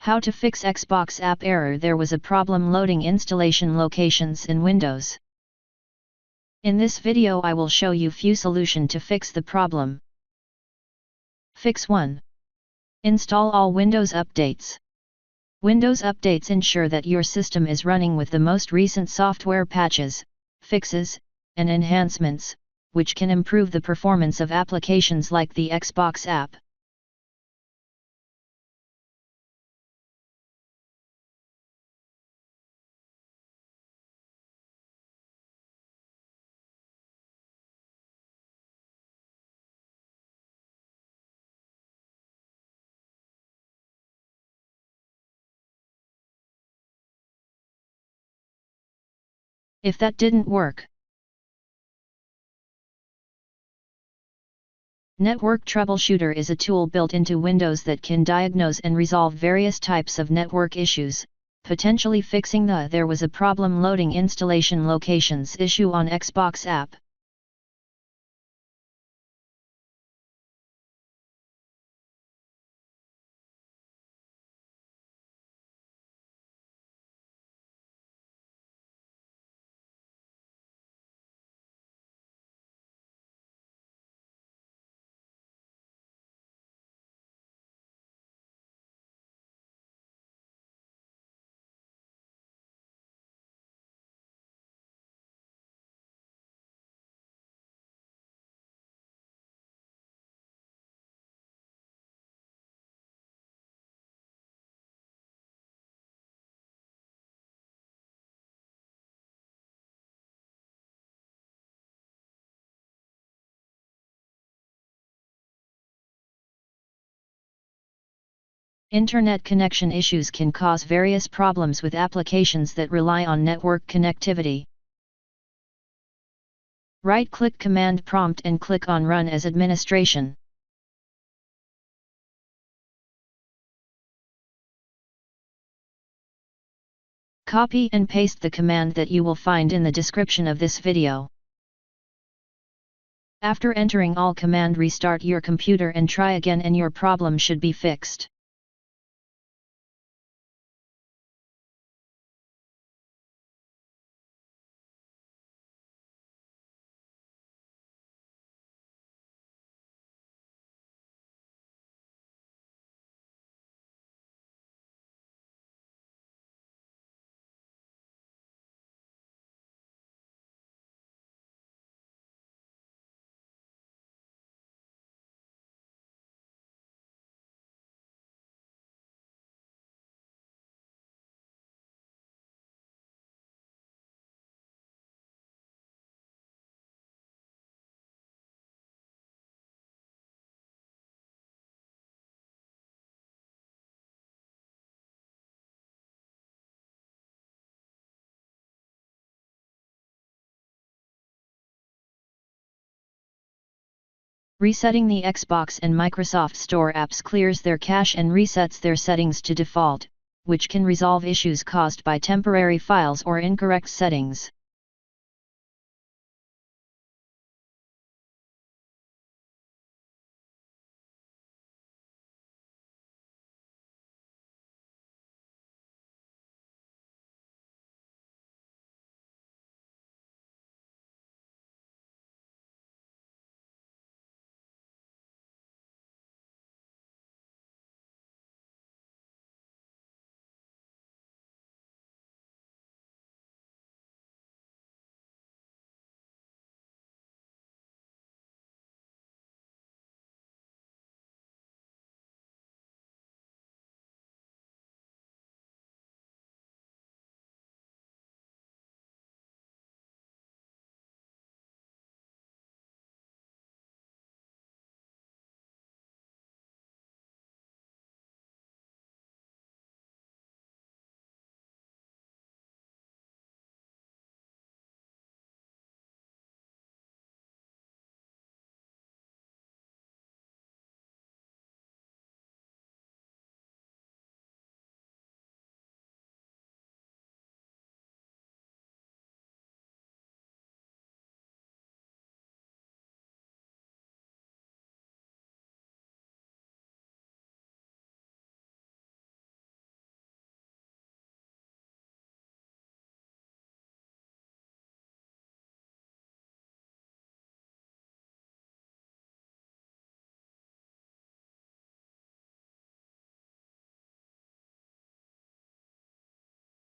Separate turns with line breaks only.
How to fix Xbox app error. There was a problem loading installation locations in Windows. In this video I will show you few solution to fix the problem. Fix 1. Install all Windows updates. Windows updates ensure that your system is running with the most recent software patches, fixes, and enhancements, which can improve the performance of applications like the Xbox app. If that didn't work, Network Troubleshooter is a tool built into Windows that can diagnose and resolve various types of network issues, potentially fixing the "there was a problem loading installation locations" issue on Xbox app. Internet connection issues can cause various problems with applications that rely on network connectivity. Right-click Command Prompt and click on Run as Administration. Copy and paste the command that you will find in the description of this video. After entering all command, restart your computer and try again, and your problem should be fixed. Resetting the Xbox and Microsoft Store apps clears their cache and resets their settings to default, which can resolve issues caused by temporary files or incorrect settings.